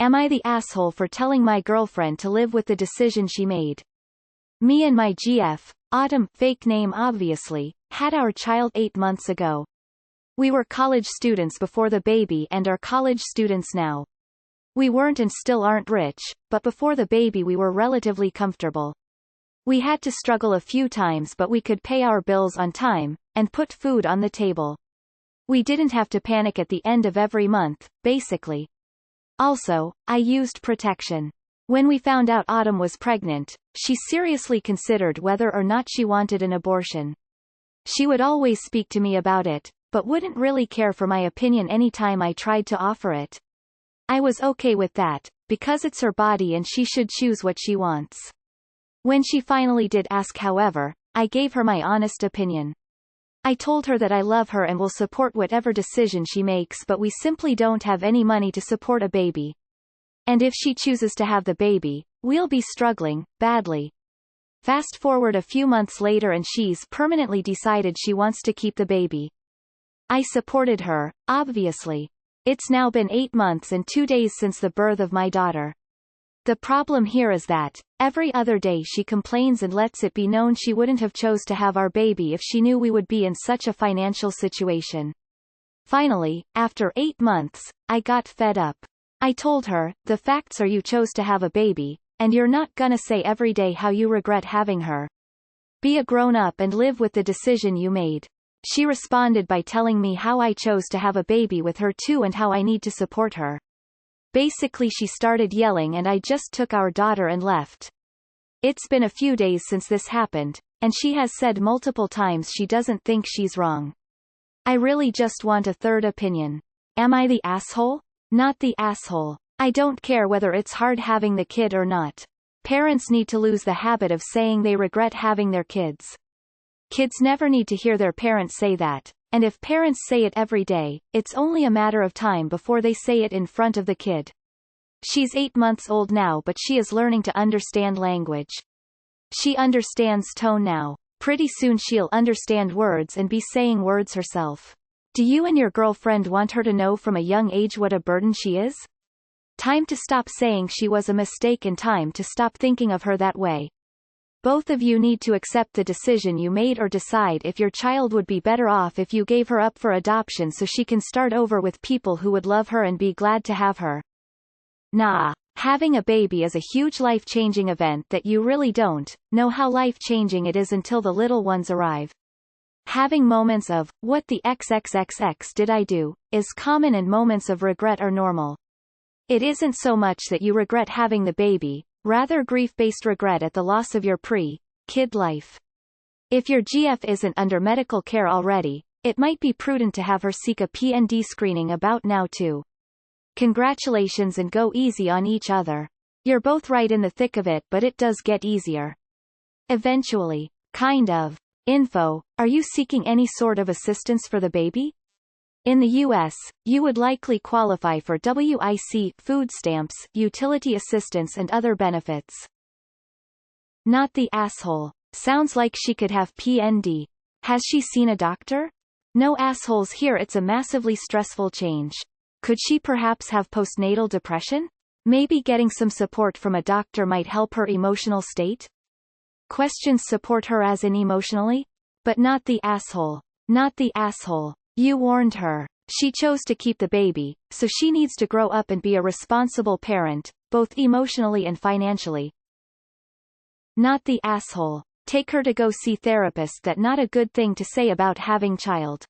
Am I the asshole for telling my girlfriend to live with the decision she made? Me and my GF, Autumn, fake name obviously, had our child 8 months ago. We were college students before the baby and are college students now. We weren't and still aren't rich, but before the baby we were relatively comfortable. We had to struggle a few times but we could pay our bills on time, and put food on the table. We didn't have to panic at the end of every month, basically. Also, I used protection. When we found out Autumn was pregnant, she seriously considered whether or not she wanted an abortion. She would always speak to me about it, but wouldn't really care for my opinion anytime I tried to offer it. I was okay with that, because it's her body and she should choose what she wants. When she finally did ask, however, I gave her my honest opinion. I told her that I love her and will support whatever decision she makes, but we simply don't have any money to support a baby. And if she chooses to have the baby, we'll be struggling, badly. Fast forward a few months later and she's permanently decided she wants to keep the baby. I supported her, obviously. It's now been 8 months and 2 days since the birth of my daughter. The problem here is that, every other day she complains and lets it be known she wouldn't have chose to have our baby if she knew we would be in such a financial situation. Finally, after 8 months, I got fed up. I told her, the facts are you chose to have a baby, and you're not gonna say every day how you regret having her. Be a grown-up and live with the decision you made. She responded by telling me how I chose to have a baby with her too and how I need to support her. Basically she started yelling and I just took our daughter and left. It's been a few days since this happened, and she has said multiple times she doesn't think she's wrong. I really just want a third opinion. Am I the asshole? Not the asshole. I don't care whether it's hard having the kid or not. Parents need to lose the habit of saying they regret having their kids. Kids never need to hear their parents say that, and if parents say it every day, it's only a matter of time before they say it in front of the kid. She's 8 months old now, but she is learning to understand language. She understands tone now. Pretty soon she'll understand words and be saying words herself. Do you and your girlfriend want her to know from a young age what a burden she is? Time to stop saying she was a mistake and time to stop thinking of her that way. Both of you need to accept the decision you made or decide if your child would be better off if you gave her up for adoption so she can start over with people who would love her and be glad to have her. Nah. Having a baby is a huge life-changing event that you really don't know how life-changing it is until the little ones arrive. Having moments of, what the XXXX did I do, is common and moments of regret are normal. It isn't so much that you regret having the baby, rather grief-based regret at the loss of your pre-kid life. If your GF isn't under medical care already, it might be prudent to have her seek a PND screening about now too. Congratulations and go easy on each other. You're both right in the thick of it, but it does get easier. Eventually. Kind of. Info, are you seeking any sort of assistance for the baby? In the U.S., you would likely qualify for WIC, food stamps, utility assistance and other benefits. Not the asshole. Sounds like she could have PND. Has she seen a doctor? No assholes here, it's a massively stressful change. Could she perhaps have postnatal depression? Maybe getting some support from a doctor might help her emotional state? Questions support her as in emotionally? But not the asshole. Not the asshole. You warned her. She chose to keep the baby, so she needs to grow up and be a responsible parent, both emotionally and financially. Not the asshole. Take her to go see therapist. That not a good thing to say about having child.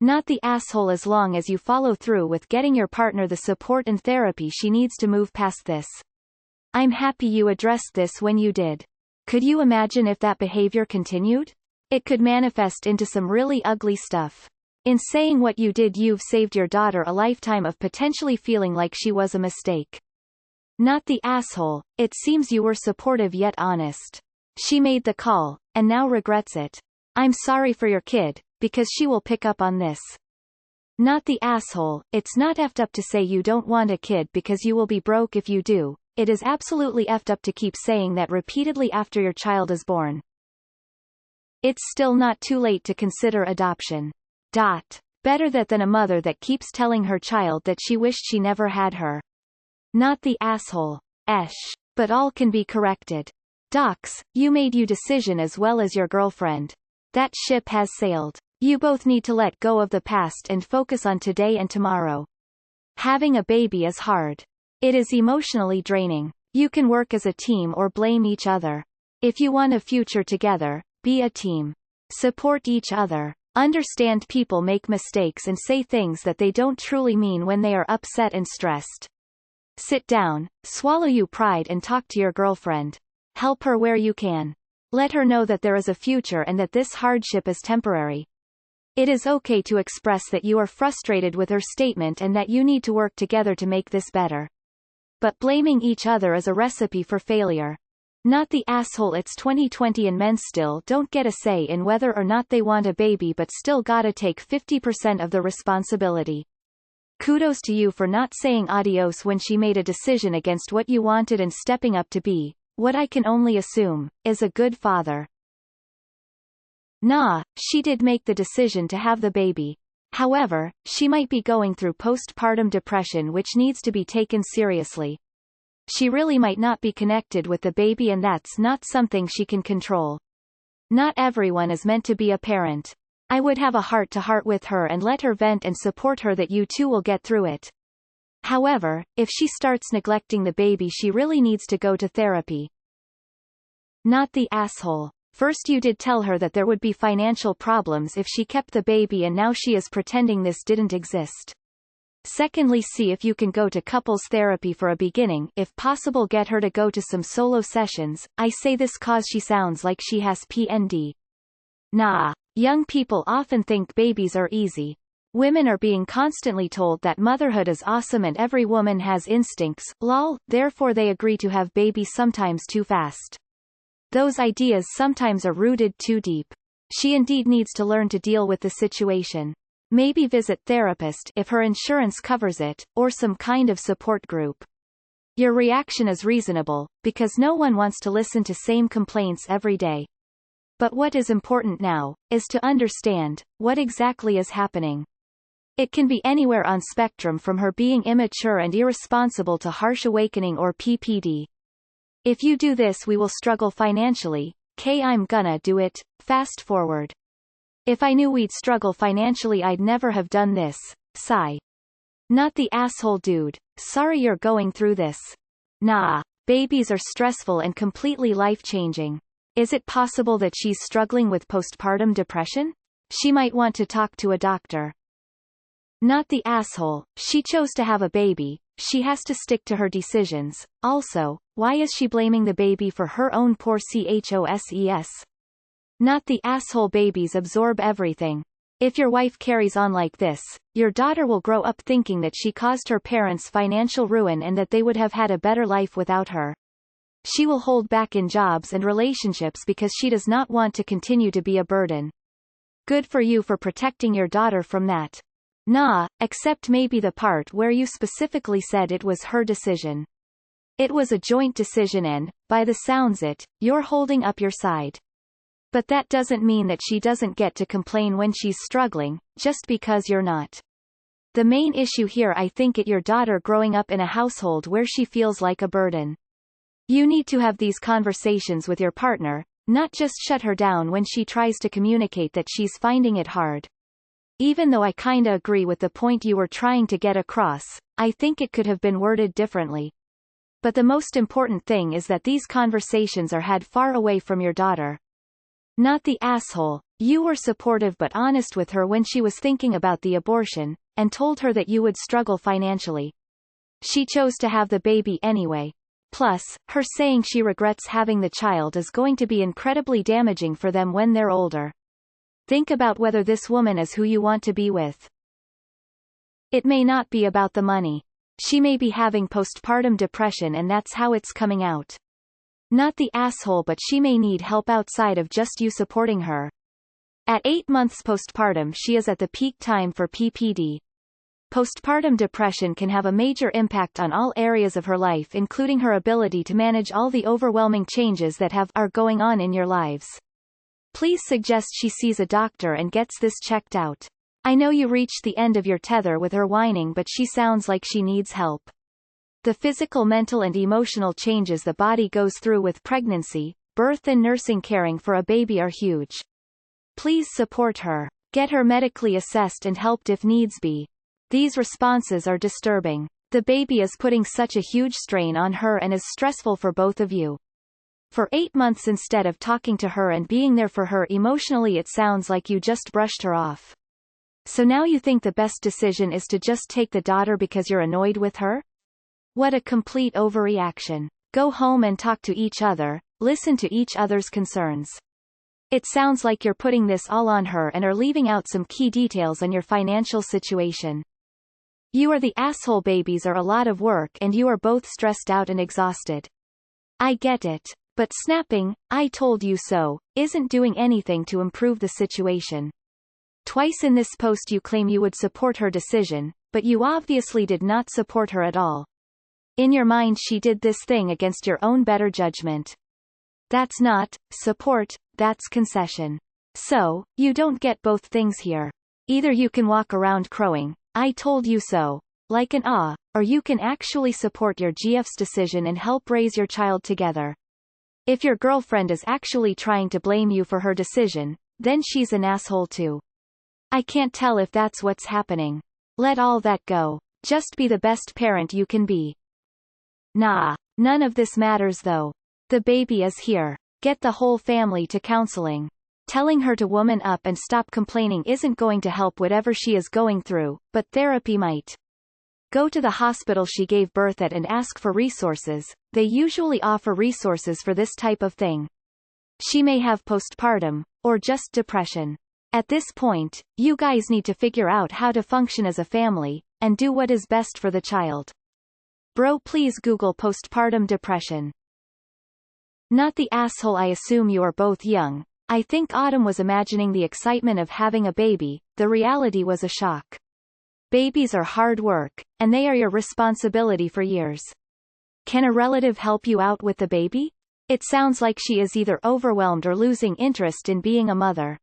Not the asshole as long as you follow through with getting your partner the support and therapy she needs to move past this. I'm happy you addressed this when you did. Could you imagine if that behavior continued? It could manifest into some really ugly stuff. In saying what you did, you've saved your daughter a lifetime of potentially feeling like she was a mistake. Not the asshole. It seems you were supportive yet honest. She made the call, and now regrets it. I'm sorry for your kid, because she will pick up on this. Not the asshole. It's not effed up to say you don't want a kid because you will be broke if you do. It is absolutely effed up to keep saying that repeatedly after your child is born. It's still not too late to consider adoption. Better that than a mother that keeps telling her child that she wished she never had her. Not the asshole. Esh. But all can be corrected. Docs, you made your decision as well as your girlfriend. That ship has sailed. You both need to let go of the past and focus on today and tomorrow. Having a baby is hard. It is emotionally draining. You can work as a team or blame each other. If you want a future together, be a team. Support each other. Understand people make mistakes and say things that they don't truly mean when they are upset and stressed. Sit down, swallow your pride and talk to your girlfriend. Help her where you can. Let her know that there is a future and that this hardship is temporary. It is okay to express that you are frustrated with her statement and that you need to work together to make this better. But blaming each other is a recipe for failure. Not the asshole. It's 2020 and men still don't get a say in whether or not they want a baby but still gotta take 50% of the responsibility. Kudos to you for not saying adios when she made a decision against what you wanted and stepping up to be, what I can only assume, is a good father. Nah, she did make the decision to have the baby. However, she might be going through postpartum depression which needs to be taken seriously. She really might not be connected with the baby and that's not something she can control. Not everyone is meant to be a parent. I would have a heart-to-heart with her and let her vent and support her that you two will get through it. However, if she starts neglecting the baby she really needs to go to therapy. Not the asshole. First you did tell her that there would be financial problems if she kept the baby and now she is pretending this didn't exist. Secondly, see if you can go to couples therapy for a beginning, if possible get her to go to some solo sessions. I say this cause she sounds like she has PND. Nah. Young people often think babies are easy. Women are being constantly told that motherhood is awesome and every woman has instincts, lol, therefore they agree to have babies sometimes too fast. Those ideas sometimes are rooted too deep. She indeed needs to learn to deal with the situation. Maybe visit therapist if her insurance covers it, or some kind of support group. Your reaction is reasonable, because no one wants to listen to same complaints every day. But what is important now, is to understand, what exactly is happening. It can be anywhere on spectrum from her being immature and irresponsible to harsh awakening or PPD. If you do this we will struggle financially, I'm gonna do it, fast forward. If I knew we'd struggle financially I'd never have done this, sigh. Not the asshole dude, sorry you're going through this. Nah, babies are stressful and completely life-changing. Is it possible that she's struggling with postpartum depression? She might want to talk to a doctor. Not the asshole, she chose to have a baby, she has to stick to her decisions. Also, why is she blaming the baby for her own poor choices? Not the asshole. Babies absorb everything. If your wife carries on like this, your daughter will grow up thinking that she caused her parents financial ruin and that they would have had a better life without her. She will hold back in jobs and relationships because she does not want to continue to be a burden. Good for you for protecting your daughter from that. Nah, except maybe the part where you specifically said it was her decision. It was a joint decision and, by the sounds you're holding up your side. But that doesn't mean that she doesn't get to complain when she's struggling, just because you're not. The main issue here I think is your daughter growing up in a household where she feels like a burden. You need to have these conversations with your partner, not just shut her down when she tries to communicate that she's finding it hard. Even though I kinda agree with the point you were trying to get across, I think it could have been worded differently. But the most important thing is that these conversations are had far away from your daughter. Not the asshole, you were supportive but honest with her when she was thinking about the abortion, and told her that you would struggle financially. She chose to have the baby anyway. Plus, her saying she regrets having the child is going to be incredibly damaging for them when they're older. Think about whether this woman is who you want to be with. It may not be about the money. She may be having postpartum depression and that's how it's coming out. Not the asshole, but she may need help outside of just you supporting her. At 8 months postpartum she is at the peak time for PPD. Postpartum depression can have a major impact on all areas of her life, including her ability to manage all the overwhelming changes that are going on in your lives. Please suggest she sees a doctor and gets this checked out. I know you reached the end of your tether with her whining, but she sounds like she needs help. The physical, mental and emotional changes the body goes through with pregnancy, birth and nursing caring for a baby are huge. Please support her. Get her medically assessed and helped if needs be. These responses are disturbing. The baby is putting such a huge strain on her and is stressful for both of you. For 8 months instead of talking to her and being there for her emotionally, it sounds like you just brushed her off. So now you think the best decision is to just take the daughter because you're annoyed with her? What a complete overreaction. Go home and talk to each other, listen to each other's concerns. It sounds like you're putting this all on her and are leaving out some key details on your financial situation. You are the asshole. Babies are a lot of work and you are both stressed out and exhausted. I get it. But snapping, "I told you so," isn't doing anything to improve the situation. Twice in this post you claim you would support her decision, but you obviously did not support her at all. In your mind she did this thing against your own better judgment. That's not support, that's concession. So, you don't get both things here. Either you can walk around crowing, "I told you so," like an or you can actually support your GF's decision and help raise your child together. If your girlfriend is actually trying to blame you for her decision, then she's an asshole too. I can't tell if that's what's happening. Let all that go. Just be the best parent you can be. Nah. None of this matters though. The baby is here. Get the whole family to counseling. Telling her to woman up and stop complaining isn't going to help whatever she is going through, but therapy might. Go to the hospital she gave birth at and ask for resources. They usually offer resources for this type of thing. She may have postpartum, or just depression. At this point, you guys need to figure out how to function as a family, and do what is best for the child. Bro, please Google postpartum depression. Not the asshole. I assume you are both young. I think Autumn was imagining the excitement of having a baby, the reality was a shock. Babies are hard work, and they are your responsibility for years. Can a relative help you out with the baby? It sounds like she is either overwhelmed or losing interest in being a mother.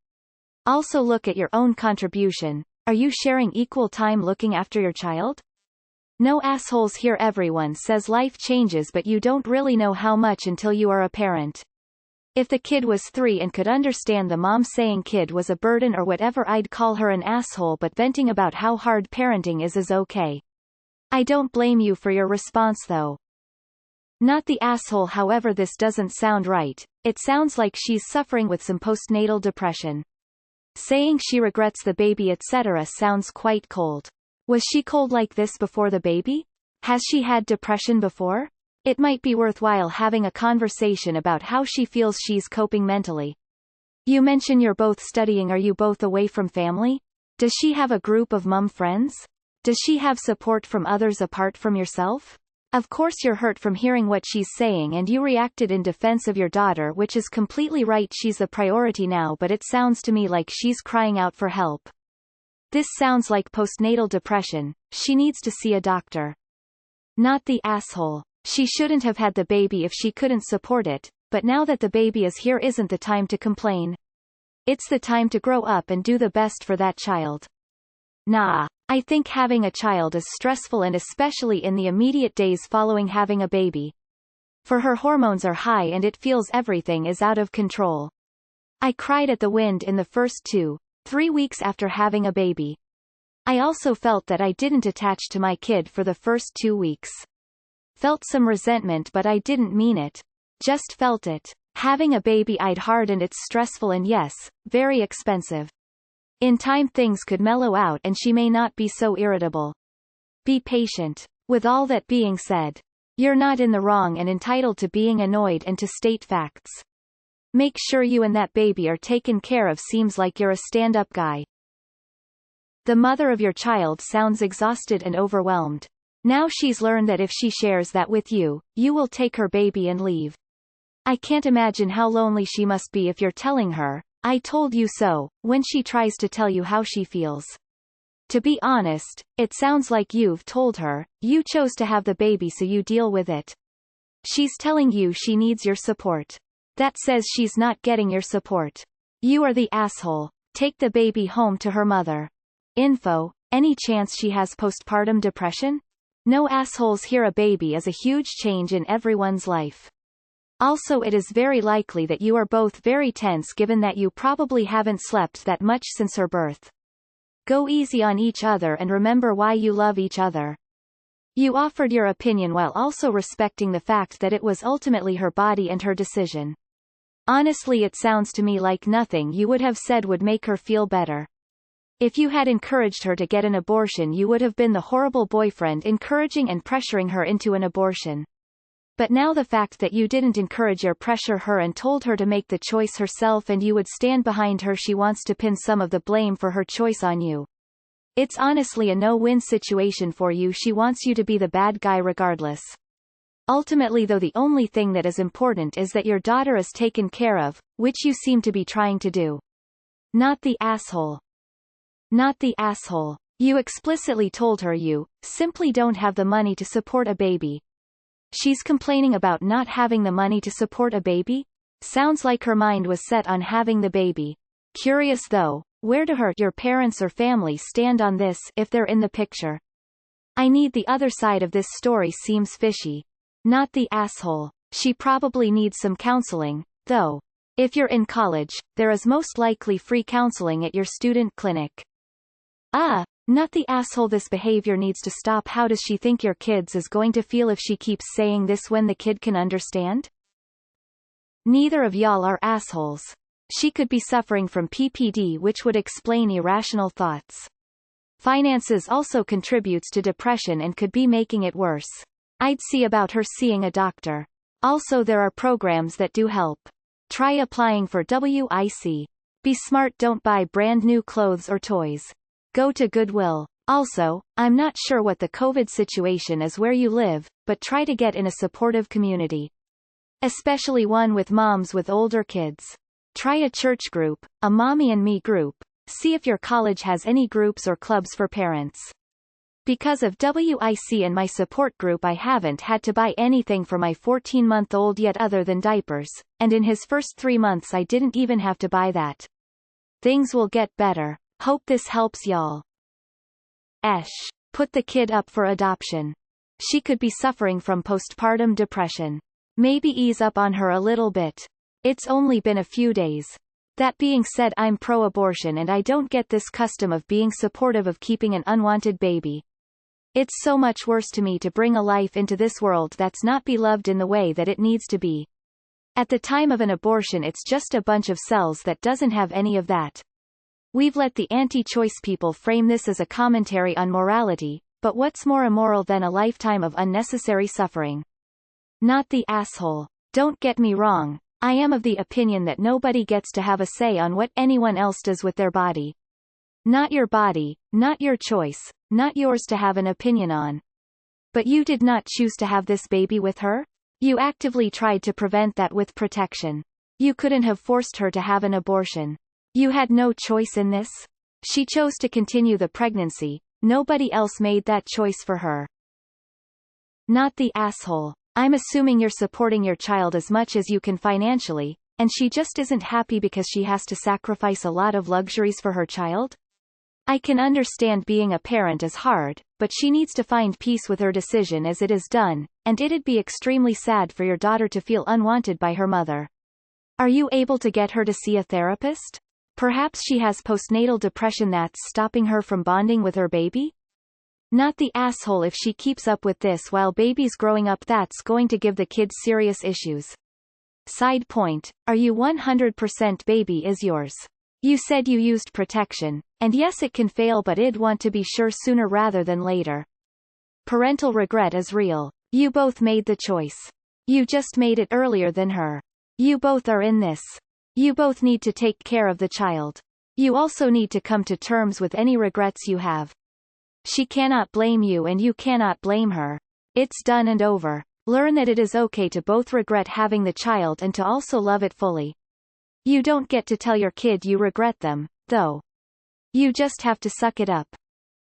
Also look at your own contribution. Are you sharing equal time looking after your child? No assholes here. Everyone says life changes, but you don't really know how much until you are a parent. If the kid was 3 and could understand the mom saying kid was a burden or whatever, I'd call her an asshole, but venting about how hard parenting is okay. I don't blame you for your response though. Not the asshole. However, this doesn't sound right. It sounds like she's suffering with some postnatal depression. Saying she regrets the baby etc. sounds quite cold. Was she cold like this before the baby? Has she had depression before? It might be worthwhile having a conversation about how she feels she's coping mentally. You mention you're both studying. Are you both away from family? Does she have a group of mom friends? Does she have support from others apart from yourself? Of course you're hurt from hearing what she's saying and you reacted in defense of your daughter, which is completely right. She's the priority now, but it sounds to me like she's crying out for help. This sounds like postnatal depression. She needs to see a doctor. Not the asshole. She shouldn't have had the baby if she couldn't support it, but now that the baby is here isn't the time to complain. It's the time to grow up and do the best for that child. Nah. I think having a child is stressful, and especially in the immediate days following having a baby. For her, hormones are high and it feels everything is out of control. I cried at the wind in the first 2-3 weeks after having a baby. I also felt that I didn't attach to my kid for the first 2 weeks. Felt some resentment, but I didn't mean it. Just felt it. Having a baby I'd hard and it's stressful and yes, very expensive. In time things could mellow out and she may not be so irritable. Be patient. With all that being said, you're not in the wrong and entitled to being annoyed and to state facts. Make sure you and that baby are taken care of. Seems like you're a stand-up guy. The mother of your child sounds exhausted and overwhelmed. Now she's learned that if she shares that with you, you will take her baby and leave. I can't imagine how lonely she must be if you're telling her, "I told you so," when she tries to tell you how she feels. To be honest, it sounds like you've told her, you chose to have the baby so you deal with it. She's telling you she needs your support. That says she's not getting your support. You are the asshole. Take the baby home to her mother. Info: any chance she has postpartum depression? No assholes here. A baby is a huge change in everyone's life. Also, it is very likely that you are both very tense given that you probably haven't slept that much since her birth. Go easy on each other and remember why you love each other. You offered your opinion while also respecting the fact that it was ultimately her body and her decision. Honestly, it sounds to me like nothing you would have said would make her feel better. If you had encouraged her to get an abortion, you would have been the horrible boyfriend encouraging and pressuring her into an abortion. But now the fact that you didn't encourage or pressure her and told her to make the choice herself and you would stand behind her, she wants to pin some of the blame for her choice on you. It's honestly a no-win situation for you. She wants you to be the bad guy regardless. Ultimately though, the only thing that is important is that your daughter is taken care of, which you seem to be trying to do. Not the asshole. Not the asshole. You explicitly told her you simply don't have the money to support a baby. She's complaining about not having the money to support a baby? Sounds like her mind was set on having the baby. Curious though, where do your parents or family stand on this if they're in the picture? I need the other side of this story. Seems fishy. Not the asshole. She probably needs some counseling, though. If you're in college, there is most likely free counseling at your student clinic. Not the asshole. This behavior needs to stop. How does she think your kids is going to feel if she keeps saying this when the kid can understand? Neither of y'all are assholes. She could be suffering from PPD, which would explain irrational thoughts. Finances also contributes to depression and could be making it worse. I'd see about her seeing a doctor. Also, there are programs that do help. Try applying for WIC. Be smart. Don't buy brand new clothes or toys. Go to Goodwill. Also, I'm not sure what the COVID situation is where you live, but try to get in a supportive community. Especially one with moms with older kids. Try a church group, a mommy and me group. See if your college has any groups or clubs for parents. Because of WIC and my support group, I haven't had to buy anything for my 14-month-old yet other than diapers, and in his first 3 months I didn't even have to buy that. Things will get better. Hope this helps y'all. Put the kid up for adoption. She could be suffering from postpartum depression. Maybe ease up on her a little bit. It's only been a few days. That being said, I'm pro-abortion and I don't get this custom of being supportive of keeping an unwanted baby. It's so much worse to me to bring a life into this world that's not beloved in the way that it needs to be. At the time of an abortion, it's just a bunch of cells that doesn't have any of that. We've let the anti-choice people frame this as a commentary on morality, but what's more immoral than a lifetime of unnecessary suffering? Not the asshole. Don't get me wrong, I am of the opinion that nobody gets to have a say on what anyone else does with their body. Not your body, not your choice, not yours to have an opinion on. But you did not choose to have this baby with her? You actively tried to prevent that with protection. You couldn't have forced her to have an abortion. You had no choice in this? She chose to continue the pregnancy. Nobody else made that choice for her. Not the asshole. I'm assuming you're supporting your child as much as you can financially, and she just isn't happy because she has to sacrifice a lot of luxuries for her child? I can understand being a parent is hard, but she needs to find peace with her decision as it is done, and it'd be extremely sad for your daughter to feel unwanted by her mother. Are you able to get her to see a therapist? Perhaps she has postnatal depression that's stopping her from bonding with her baby? Not the asshole. If she keeps up with this while baby's growing up, that's going to give the kids serious issues. Side point, are you 100% baby is yours? You said you used protection, and yes, it can fail, but I'd want to be sure sooner rather than later. Parental regret is real. You both made the choice. You just made it earlier than her. You both are in this. You both need to take care of the child. You also need to come to terms with any regrets you have. She cannot blame you and you cannot blame her. It's done and over. Learn that it is okay to both regret having the child and to also love it fully. You don't get to tell your kid you regret them, though. You just have to suck it up.